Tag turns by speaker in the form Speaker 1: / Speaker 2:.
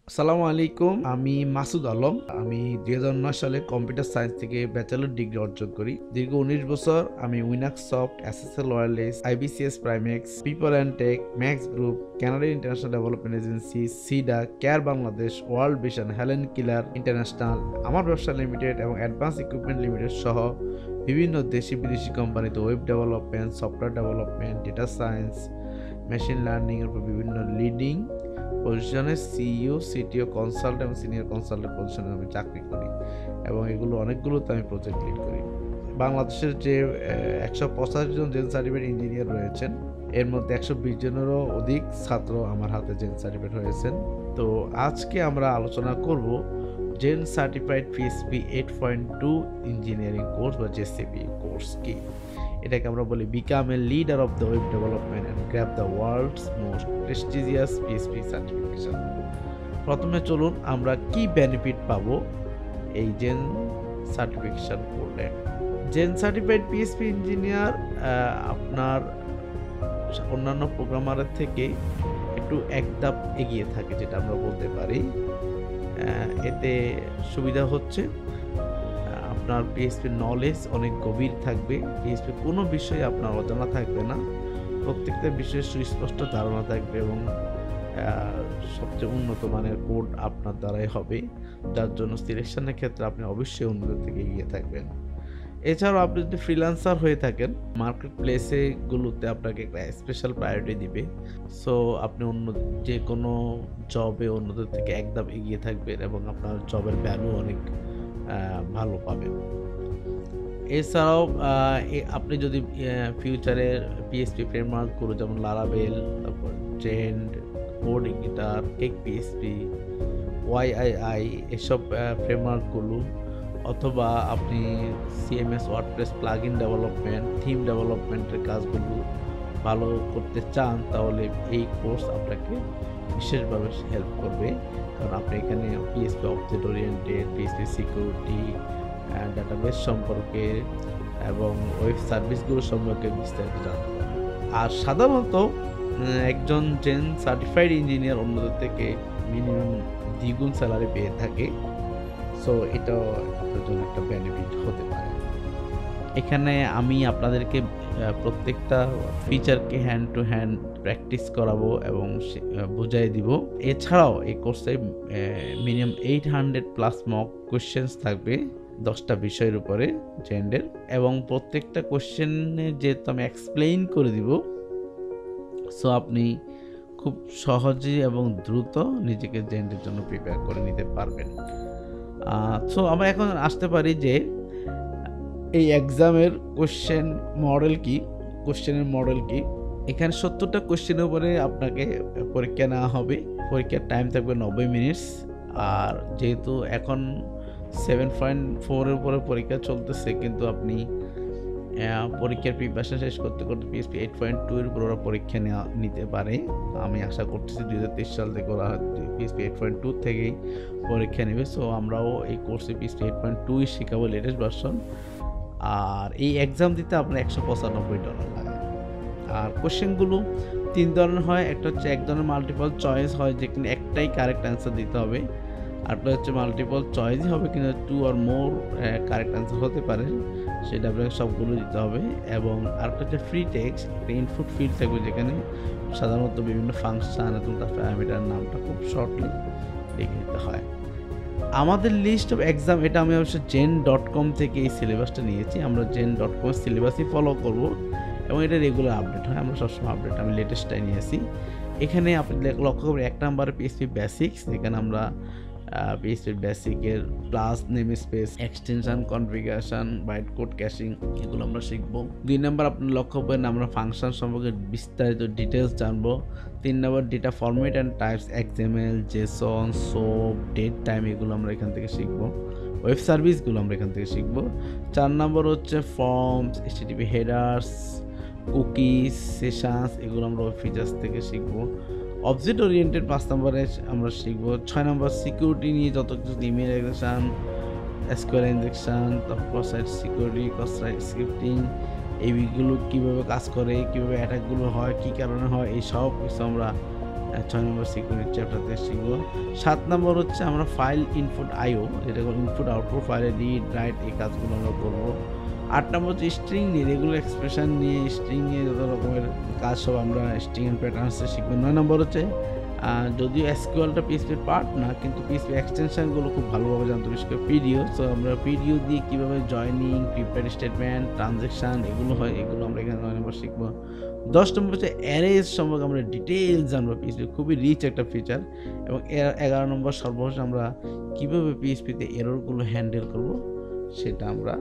Speaker 1: আসসালামু আলাইকুম, আমি মাসুদ আলম। আমি 2009 সালে কম্পিউটার সায়েন্স থেকে ব্যাচেলর ডিগ্রি অর্জন করি। দীর্ঘ 19 বছর আমি Winax Soft, SSL Wireless, IBCS Primex, People and Tech, Max Group, Canada International Development Agency, CIDA, Care Bangladesh, World Vision, Helen Keller International, আমার ব্যবসা লিমিটেড এবং অ্যাডভান্স ইকুইপমেন্ট লিমিটেড সহ বিভিন্ন দেশি বিদেশি কোম্পানিতে web development, software development, data science, machine learning এর উপর বিভিন্ন লিডিং পজিশনে সিইও, সিটিও, কনসালটেন্ট এবং সিনিয়র কনসালটেন্ট পজিশনে আমি চাকরি করি এবং এগুলো অনেকগুলোতে আমি প্রজেক্ট লিড করি। বাংলাদেশের যে 185 জন জেন সার্টিফাইড ইঞ্জিনিয়ার রয়েছেন, এর মধ্যে 120 জনেরও অধিক ছাত্র আমার হাতে জেন সার্টিফাইড হয়েছেন। তো আজকে আমরা আলোচনা করব Zend certified PHP 8.2 engineering course বা জেসিপিই কোর্স কি। এটাকে আমরা বলি become a leader of the web development and grab the world's most prestigious PHP certification. প্রথমে চলুন আমরা কি বেনিফিট পাবো এই জেন সার্টিফিকেশন করলে। জেন সার্টিফাইড পিএইচপি ইঞ্জিনিয়ার আপনার অন্যান্য প্রোগ্রামারের থেকে একটু এক ধাপ এগিয়ে থাকে, যেটা আমরা বলতে পারি। এতে সুবিধা হচ্ছে আপনার পিএইচপি নলেজ অনেক গভীর থাকবে। পিএইচপি কোনো বিষয়ে আপনার অজানা থাকবে না, প্রত্যেকটা বিষয়ে সুস্পষ্ট ধারণা থাকবে এবং সবচেয়ে উন্নত মানের কোড আপনার দ্বারাই হবে, যার জন্য সিলেকশনের ক্ষেত্রে আপনি অবশ্যই উন্নত থেকে এগিয়ে থাকবেন। এছাড়াও আপনি যদি ফ্রিল্যান্সার হয়ে থাকেন, মার্কেট প্লেসে গুলোতে আপনাকে একটা স্পেশাল প্রায়োরিটি দিবে। সো আপনি অন্য যে কোনো জবে অন্যদের থেকে একদম এগিয়ে থাকবেন এবং আপনার জবের ভ্যালু অনেক ভালো পাবেন। এছাড়াও আপনি যদি ফিউচারের পিএইচপি ফ্রেমওয়ার্কগুলো যেমন লারাভেল, তারপর জেন্ড, কোড গিটার, কেক পিএইচপি, ওয়াইআইআই এসব ফ্রেমওয়ার্কগুলো, অথবা আপনি CMS, WordPress, plugin development, theme ডেভেলপমেন্টের কাজগুলো ভালো করতে চান, তাহলে এই কোর্স আপনাকে বিশেষভাবে হেল্প করবে। কারণ আপনি এখানে PHP object oriented, PHP security, database সম্পর্কে এবং ওয়েব সার্ভিসগুলো সম্পর্কে বিস্তারিত জানতে পারবেন। আর সাধারণত একজন জেন সার্টিফাইড ইঞ্জিনিয়ার অন্যদের থেকে মিনিমাম দ্বিগুণ স্যালারি পেয়ে থাকে। সো এটাও আপনার জন্য একটা বেনিফিট হতে পারে। এখানে আমি আপনাদেরকে প্রত্যেকটা ফিচারকে হ্যান্ড টু হ্যান্ড প্র্যাকটিস করাবো এবং বুঝাই দিব। এছাড়াও এই কোর্সে মিনিমাম 800+ মক কোয়েশ্চেন্স থাকবে 10টা বিষয়ের উপরে জেন্ডের, এবং প্রত্যেকটা কোয়েশ্চেনে যেহেতু আমি এক্সপ্লেইন করে দিব, সো আপনি খুব সহজে এবং দ্রুত নিজেকে জেন্ডের জন্য প্রিপেয়ার করে নিতে পারবেন। সো আমরা এখন আসতে পারি যে এই এক্সামের কোশ্চেনের মডেল কি। এখানে 70টা কোশ্চেনের উপরে আপনাকে পরীক্ষা নেওয়া হবে। পরীক্ষার টাইম থাকবে 90 মিনিটস। আর যেহেতু এখন 7.4 এর উপরে পরীক্ষা চলতেছে, কিন্তু আপনি পরীক্ষার প্রিপারেশন শেষ করতে করতে পিএইচপি 8.2 এর উপর ওরা পরীক্ষা নিতে পারে। আমি আশা করতেছি 2023 সাল থেকে ওরা পিএইচপি 8.2 থেকেই পরীক্ষা নেবে। সো আমরাও এই কোর্সে পিএইচপি 8.2 শেখাবো, লেটেস্ট ভার্সন। আর এই এক্সাম দিতে আপনার $195 লাগে। আর কোশ্চেনগুলো 3 ধরনের হয়। একটা হচ্ছে এক ধরনের মাল্টিপল চয়েস হয়, যেখানে একটাই কারেক্ট অ্যান্সার দিতে হবে। আরেকটা হচ্ছে মাল্টিপল চয়েসই হবে, কিন্তু 2 or more কারেক্ট অ্যান্সার হতে পারে, সেটা আপনাকে সবগুলো দিতে হবে। এবং আরেকটা হচ্ছে ফ্রি টেক্সট, একটা ইনপুট ফিল্ড থাকবে, যেখানে সাধারণত বিভিন্ন ফাংশন এবং তার প্যারামিটার নামটা খুব শর্টলি লিখে দিতে হয়। আমাদের লিস্ট অফ এক্সাম, এটা আমি অবশ্য zen.com থেকে এই সিলেবাসটা নিয়েছি। আমরা zen.com সিলেবাসই ফলো করব এবং এটা রেগুলার আপডেট হয়, আমরা সবসময় আপডেট, আমি লেটেস্টটাই নিয়েছি। এখানে আপনি লক্ষ্য করবেন 1 নম্বরে পিএইচপি বেসিক্স, যেখানে আমরা পিএইচপি বেসিকের plus, namespace, extension, configuration, bytecode caching, এগুলো আমরা শিখব। 2 নম্বর আপনি লক্ষ্য করবেন আমরা ফাংশন সম্পর্কে বিস্তারিত ডিটেলস জানবো। 3 নম্বর data format and types, XML, JSON, SOAP, date time, এগুলো আমরা এখান থেকে শিখব। ওয়েব সার্ভিসগুলো আমরা এখান থেকে শিখব। 4 নম্বর হচ্ছে forms, HTTP headers, cookies, sessions, এগুলো আমরা ওয়েব ফিচার্স থেকে শিখব। অবজেক্ট ওরিয়েন্টেড 5 নম্বরে আমরা শিখব। 6 নম্বর সিকিউরিটি নিয়ে যত কিছু, ইমেল ইনজেকশন, এসকিউএল ইনজেকশন, তারপর site security, cross site scripting, এইগুলো কীভাবে কাজ করে, কীভাবে অ্যাটাকগুলো হয়, কী কারণে হয়, এই সব কিছু আমরা 6 নম্বর সিকিউরিটি চ্যাপ্টার থেকে শিখবো। 7 নম্বর হচ্ছে আমরা ফাইল ইনপুট আইও, যেটা ইনপুট আউটপুট ফাইলে রিড রাইট এই কাজগুলো আমরা করবো। 8 নম্বর হচ্ছে স্ট্রিং নিয়ে, রেগুলার এক্সপ্রেশন নিয়ে, স্ট্রিং নিয়ে যত রকমের কাজ সব আমরা স্ট্রিং এন্ড প্যাটার্নসে শিখবো। 9 নম্বর হচ্ছে যদিও এসকিউএলটা পিএইচপির পার্ট না, কিন্তু পিএইচপি এক্সটেনশনগুলো খুব ভালোভাবে জানতে, বিশেষ করে পিডিও। সো আমরা পিডিও দিয়ে কীভাবে জয়নিং, প্রিপেয়ার স্টেটমেন্ট, ট্রানজ্যাকশান এগুলো হয়, এগুলো আমরা এখানে 9 নম্বর শিখবো। 10 নম্বর হচ্ছে অ্যারেজ সম্পর্কে আমরা ডিটেলস জানবো। পিএইচপি খুবই রিচ একটা ফিচার। এবং 11 নম্বর সর্বশেষ আমরা কীভাবে পিএইচপিতে এররগুলো হ্যান্ডেল করবো সেটা আমরা